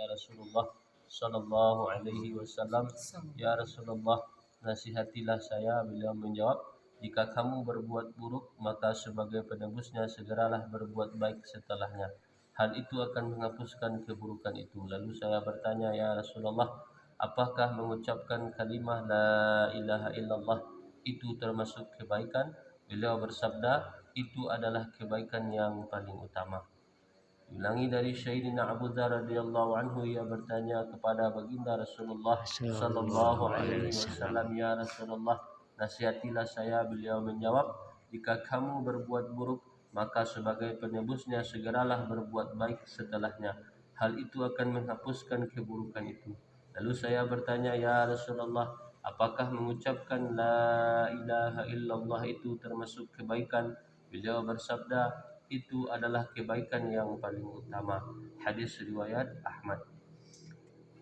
Rasulullah sallallahu alaihi wasallam, "Ya Rasulullah, nasihatilah saya." Beliau menjawab, "Jika kamu berbuat buruk, maka sebagai penebusnya segeralah berbuat baik setelahnya. Hal itu akan menghapuskan keburukan itu." Lalu saya bertanya, "Ya Rasulullah, apakah mengucapkan kalimah la ilaha illallah itu termasuk kebaikan?" Beliau bersabda, "Itu adalah kebaikan yang paling utama." Ulangi dari Sayyidina Abu Dzar radhiyallahu anhu, ia bertanya kepada baginda Rasulullah sallallahu alaihi wasallam, "Ya Rasulullah, nasihatilah saya." Beliau menjawab, "Jika kamu berbuat buruk, maka sebagai penebusnya segeralah berbuat baik setelahnya. Hal itu akan menghapuskan keburukan itu." Lalu saya bertanya, "Ya Rasulullah, apakah mengucapkan la ilaha illallah itu termasuk kebaikan?" Beliau bersabda, "Itu adalah kebaikan yang paling utama." Hadis riwayat Ahmad.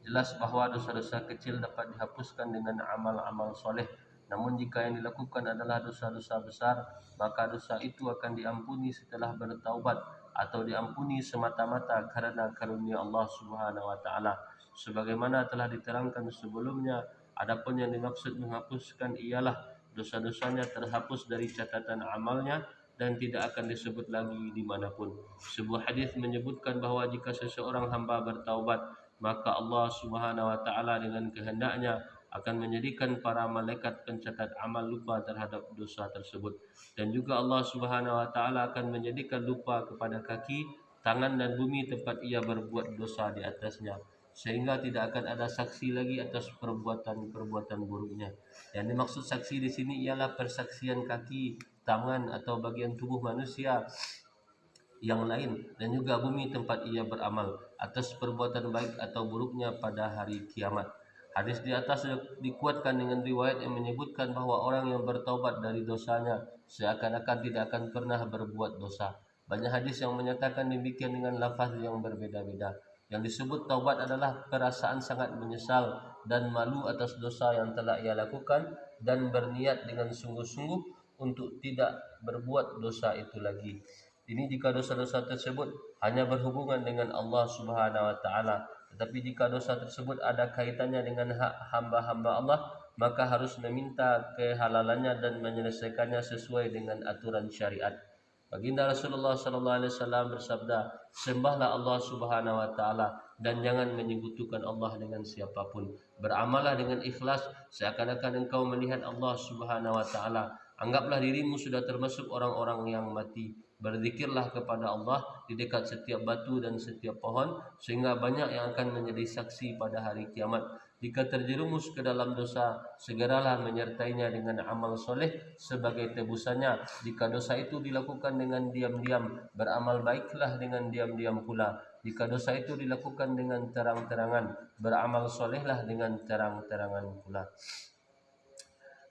Jelas bahwa dosa-dosa kecil dapat dihapuskan dengan amal-amal soleh. Namun jika yang dilakukan adalah dosa-dosa besar, maka dosa itu akan diampuni setelah bertaubat atau diampuni semata-mata karena karunia Allah Subhanahu wa taala. Sebagaimana telah diterangkan sebelumnya, adapun yang dimaksud menghapuskan ialah dosa-dosanya terhapus dari catatan amalnya dan tidak akan disebut lagi dimanapun. Sebuah hadis menyebutkan bahwa jika seseorang hamba bertaubat, maka Allah Subhanahu wa taala dengan kehendaknya akan menjadikan para malaikat pencatat amal lupa terhadap dosa tersebut, dan juga Allah Subhanahu wa taala akan menjadikan lupa kepada kaki, tangan dan bumi tempat ia berbuat dosa di atasnya, sehingga tidak akan ada saksi lagi atas perbuatan-perbuatan buruknya. Yang dimaksud saksi di sini ialah persaksian kaki, tangan atau bagian tubuh manusia yang lain dan juga bumi tempat ia beramal atas perbuatan baik atau buruknya pada hari kiamat. Hadis di atas dikuatkan dengan riwayat yang menyebutkan bahwa orang yang bertaubat dari dosanya seakan-akan tidak akan pernah berbuat dosa. Banyak hadis yang menyatakan demikian dengan lafaz yang berbeda-beda. Yang disebut taubat adalah perasaan sangat menyesal dan malu atas dosa yang telah ia lakukan dan berniat dengan sungguh-sungguh untuk tidak berbuat dosa itu lagi. Ini jika dosa-dosa tersebut hanya berhubungan dengan Allah Subhanahu wa taala. Tetapi jika dosa tersebut ada kaitannya dengan hak hamba-hamba Allah, maka harus meminta kehalalannya dan menyelesaikannya sesuai dengan aturan syariat. Baginda Rasulullah sallallahu alaihi wasallam bersabda, "Sembahlah Allah Subhanahu wa taala dan jangan menyekutukan Allah dengan siapapun. Beramallah dengan ikhlas seakan-akan engkau melihat Allah Subhanahu wa taala. Anggaplah dirimu sudah termasuk orang-orang yang mati. Berzikirlah kepada Allah di dekat setiap batu dan setiap pohon, sehingga banyak yang akan menjadi saksi pada hari kiamat. Jika terjerumus ke dalam dosa, segeralah menyertainya dengan amal soleh sebagai tebusannya. Jika dosa itu dilakukan dengan diam-diam, beramal baiklah dengan diam-diam pula. Jika dosa itu dilakukan dengan terang-terangan, beramal solehlah dengan terang-terangan pula."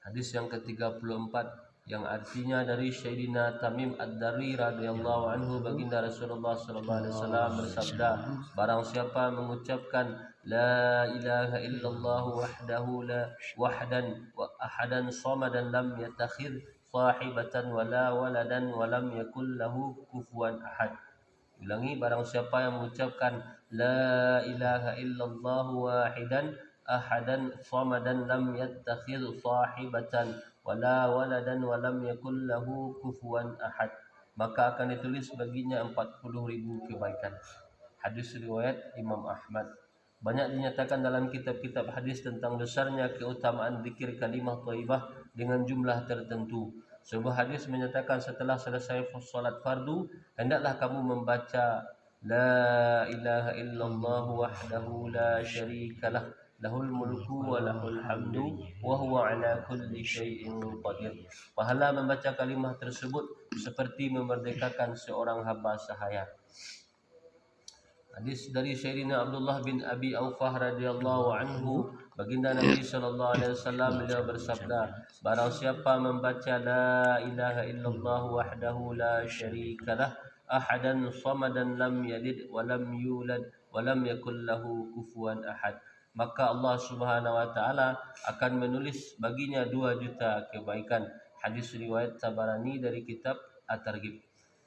Hadis yang ke-34 yang artinya dari Sayyidina Tamim Ad-Dari radhiyallahu anhu, baginda Rasulullah sallallahu alaihi wasallam bersabda, "Barang siapa mengucapkan la ilaha illallah wahdan wa ahadan samadan lam yatakhidh sahibatan wala waladan wa lam yakul lahu kufuwan ahad." Ulangi, barang siapa yang mengucapkan la ilaha illallah wahidan ahadan samadan lam yattakhidh sahibatan wala waladan wa lam yakul lahu kufuwan ahad, maka akan ditulis baginya 40.000 kebaikan. Hadis riwayat Imam Ahmad. Banyak dinyatakan dalam kitab-kitab hadis tentang besarnya keutamaan zikir kalimah thayyibah dengan jumlah tertentu. Sebuah hadis menyatakan setelah selesai salat fardu, hendaklah kamu membaca la ilaha illallah wahdahu la syarikalah lahul mulku wa lahul hamdu wa huwa ala kulli syai'in qadir. Pahala membaca kalimah tersebut seperti memerdekakan seorang hamba sahaya. Hadis dari Sayyidina Abdullah bin Abi Aufah radhiyallahu anhu, baginda Nabi sallallahu alaihi wasallam beliau bersabda, "Barang siapa membaca la ilaha illallah wahdahu la syarikalah ahadan samadan lam yalid wa lam yulad wa lam yakul lahu kufuwan ahad, maka Allah Subhanahu wa taala akan menulis baginya 2 juta kebaikan." Hadis riwayat Tabarani dari kitab At-Targhib.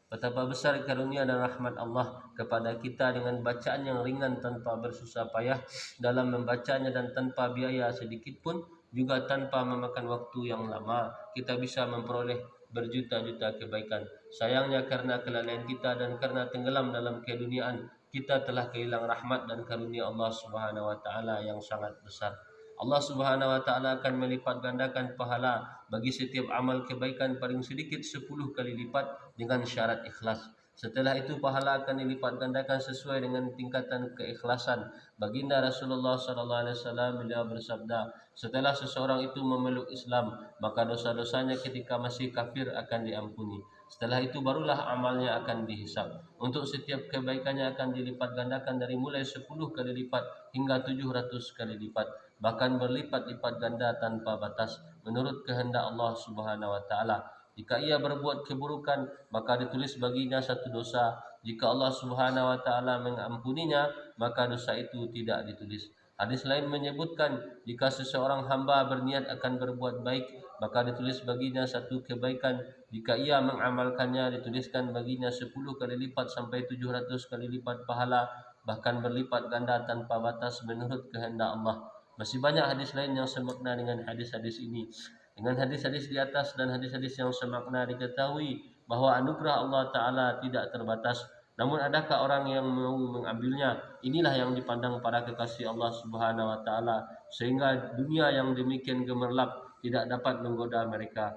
Betapa besar karunia dan rahmat Allah kepada kita dengan bacaan yang ringan tanpa bersusah payah dalam membacanya dan tanpa biaya sedikit pun, juga tanpa memakan waktu yang lama, kita bisa memperoleh berjuta-juta kebaikan. Sayangnya karena kelalaian kita dan karena tenggelam dalam keduniaan, kita telah kehilangan rahmat dan karunia Allah Subhanahu wa taala yang sangat besar. Allah Subhanahu wa taala akan melipat gandakan pahala bagi setiap amal kebaikan paling sedikit 10 kali lipat dengan syarat ikhlas. Setelah itu pahala akan dilipat gandakan sesuai dengan tingkatan keikhlasan. Baginda Rasulullah sallallahu alaihi wasallam beliau bersabda, setelah seseorang itu memeluk Islam, maka dosa-dosanya ketika masih kafir akan diampuni. Setelah itu barulah amalnya akan dihisab. Untuk setiap kebaikannya akan dilipat gandakan dari mulai 10 kali lipat hingga 700 kali lipat, bahkan berlipat-lipat ganda tanpa batas menurut kehendak Allah Subhanahu wa taala. Jika ia berbuat keburukan, maka ditulis baginya satu dosa. Jika Allah Subhanahu wa taala mengampuninya, maka dosa itu tidak ditulis. Hadis lain menyebutkan, jika seseorang hamba berniat akan berbuat baik, maka ditulis baginya satu kebaikan. Jika ia mengamalkannya, dituliskan baginya 10 kali lipat sampai 700 kali lipat pahala, bahkan berlipat ganda tanpa batas menurut kehendak Allah. Masih banyak hadis lain yang semakna dengan hadis-hadis ini. Dengan hadis-hadis di atas dan hadis-hadis yang semakna diketahui bahwa anugerah Allah Ta'ala tidak terbatas. Namun adakah orang yang mau mengambilnya? Inilah yang dipandang para kekasih Allah Subhanahu wa taala, sehingga dunia yang demikian gemerlap tidak dapat menggoda mereka.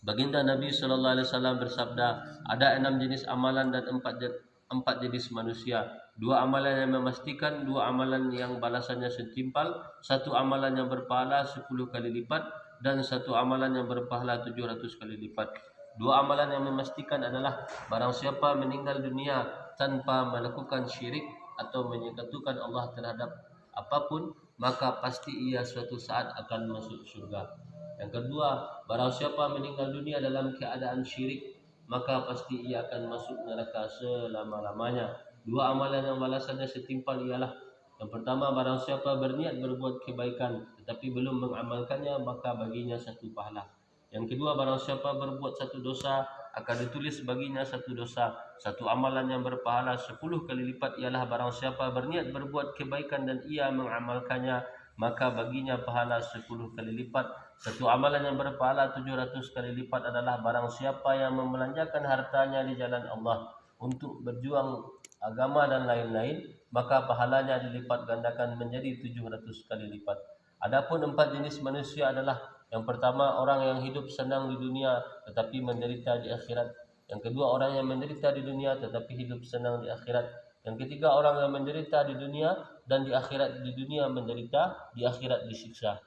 Baginda Nabi sallallahu alaihi wasallam bersabda, ada 6 jenis amalan dan 4 jenis manusia. 2 amalan yang memastikan, 2 amalan yang balasannya setimpal, 1 amalan yang berpahala 10 kali lipat, dan 1 amalan yang berpahala 700 kali lipat. 2 amalan yang memastikan adalah barang siapa meninggal dunia tanpa melakukan syirik atau menyekutukan Allah terhadap apapun, maka pasti ia suatu saat akan masuk surga. Yang kedua, barang siapa meninggal dunia dalam keadaan syirik, maka pasti ia akan masuk neraka selama-lamanya. 2 amalan yang balasannya setimpal ialah, yang pertama, barang siapa berniat berbuat kebaikan tetapi belum mengamalkannya, maka baginya 1 pahala. Yang kedua, barang siapa berbuat 1 dosa, akan ditulis baginya 1 dosa. 1 amalan yang berpahala 10 kali lipat ialah barang siapa berniat berbuat kebaikan dan ia mengamalkannya, maka baginya pahala 10 kali lipat. 1 amalan yang berpahala 700 kali lipat adalah barang siapa yang membelanjakan hartanya di jalan Allah untuk berjuang agama dan lain-lain, maka pahalanya dilipat gandakan menjadi 700 kali lipat. Adapun 4 jenis manusia adalah, yang pertama, orang yang hidup senang di dunia tetapi menderita di akhirat. Yang kedua, orang yang menderita di dunia tetapi hidup senang di akhirat. Yang ketiga, orang yang menderita di dunia dan di akhirat, di dunia menderita, di akhirat disiksa.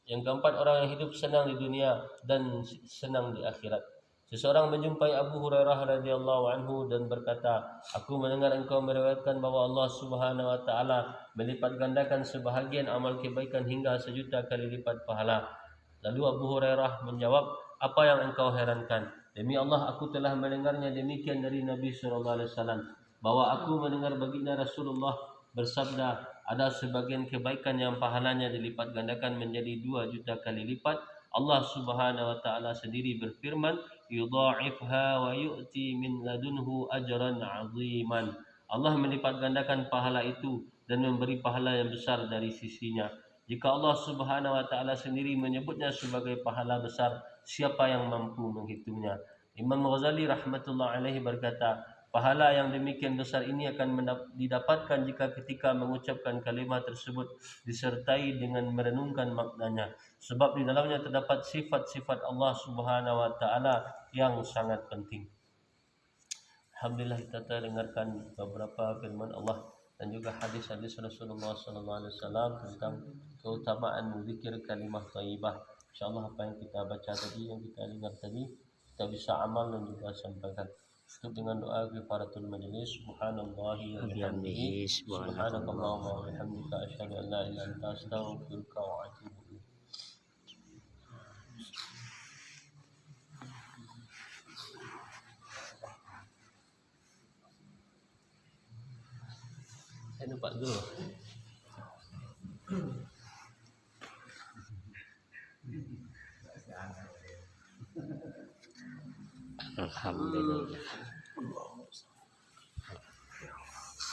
Yang keempat, orang yang hidup senang di dunia dan senang di akhirat. Seseorang menjumpai Abu Hurairah radhiyallahu anhu dan berkata, aku mendengar engkau meriwayatkan bahwa Allah Subhanahu wa taala melipat gandakan sebahagian amal kebaikan hingga 1.000.000 kali lipat pahala. Lalu Abu Hurairah menjawab, apa yang engkau herankan? Demi Allah, aku telah mendengarnya demikian dari Nabi sallallahu alaihi wasallam, bahwa aku mendengar baginda Rasulullah bersabda, ada sebagian kebaikan yang pahalanya dilipat gandakan menjadi 2 juta kali lipat. Allah Subhanahu wa taala sendiri berfirman, yudha'ifha wa yu'ti min ladunhu ajran 'aziman. Allah melipat gandakan pahala itu dan memberi pahala yang besar dari sisinya. Jika Allah Subhanahu wa taala sendiri menyebutnya sebagai pahala besar, siapa yang mampu menghitungnya? Imam Ghazali rahmatullah alaihi berkata, pahala yang demikian besar ini akan didapatkan jika ketika mengucapkan kalimat tersebut disertai dengan merenungkan maknanya, sebab di dalamnya terdapat sifat-sifat Allah Subhanahu wa taala yang sangat penting. Alhamdulillah, kita telah dengarkan beberapa firman Allah dan juga hadis-hadis Rasulullah SAW tentang keutamaan zikir kalimah thayyibah. Insyaallah apa yang kita baca tadi, yang kita dengar tadi, kita bisa amal dan juga sampaikan. Tutup dengan doa kifaratul majlis. Subhanallahi wa bihamdihi, subhanakallahumma wa bihamdika, asyhadu an la ilaha illa anta, astaghfiruka wa atubu ilaik. Saya nampak dulu. Alhamdulillah.